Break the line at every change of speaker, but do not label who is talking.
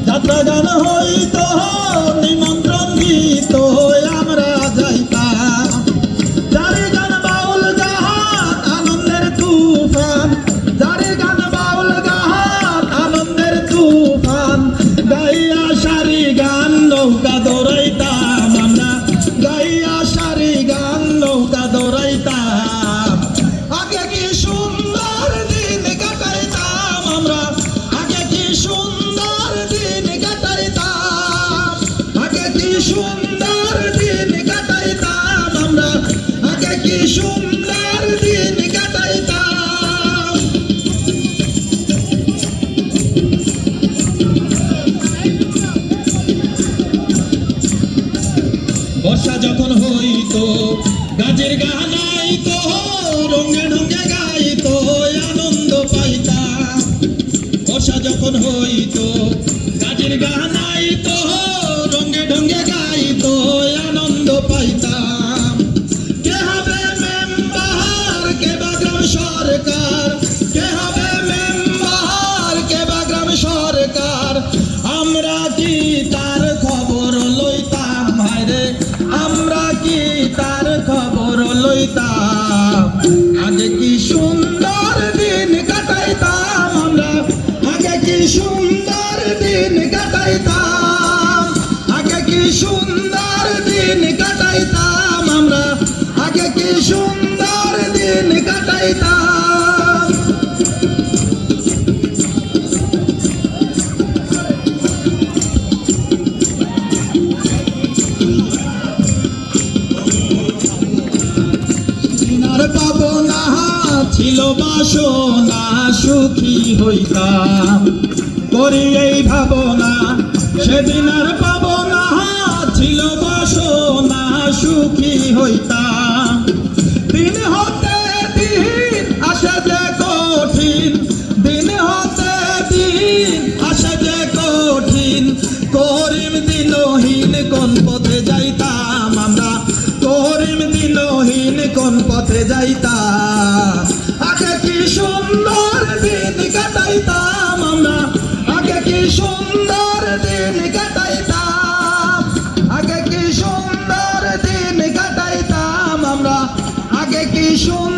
যাত্রা গান হইতো নিমন্ত্রণ দিত আমরা যাইতাম। যারে গান বাউল গাহাত আনন্দের তুফান, যারে গান বাউল গাহাত আনন্দের তুফান, গাইয়া সারি গান নৌকা দৌড়াইতাম আমরা, গাইয়া সারি গান নৌকা দৌড়াইতাম। আগে কি সুন্দর দিন কাটাইতাম আমরা, আগে কি সুন্দর দিন কাটাইতাম, আগে কি সুন্দর দিন কাটাইতাম আমরা, আগে কি সুন্দর দিন কাটাইতাম। বর্ষা যখন হইতো গাছের গান আইতো, রঙে ঢঙ্গে গাইতো আনন্দ পাইতাম। বর্ষা যখন হইতো গাছের গান আইতো, রঙে ঢঙ্গে গাইতো আনন্দ পাইতাম। কে হবে মেম্বার কে বা গ্রাম সরকার, কে হবে মেম্বার কে বা গ্রাম সরকার, আমরা কি তার খবর লইতাম ভাইরে, আমরা কি তার খবর লইতাম। আগে কি সুন্দর দিন কাটাইতাম আমরা, আগে কি সুন্দর দিন কাটাইতাম, আগে কি সুন্দর দিন কাটাইতাম আমরা, আগে কি সুন্দর দিন কাটাইতাম। দিনার পাবনা ছিল বাসনা সুখী হইতাম, করি এই ভাবনা সেদিন আর পাবনা ছিল বাসনা সুখী হইতাম। দিন হতে দিন আসে যে কঠিন, দিন হতে দিন আসে যে কঠিন, করিম দিনহীন কোন পথে যাইতাম আমরা, করিম দিনহীন কোন পথে যাইতাম। আগে কি সুন্দর দিন কাটাইতাম আমরা, আগে কি সুন্দর দিন কাটাইতাম, আগে কি সুন্দর দিন কাটাইতাম আমরা, আগে কি সুন্দর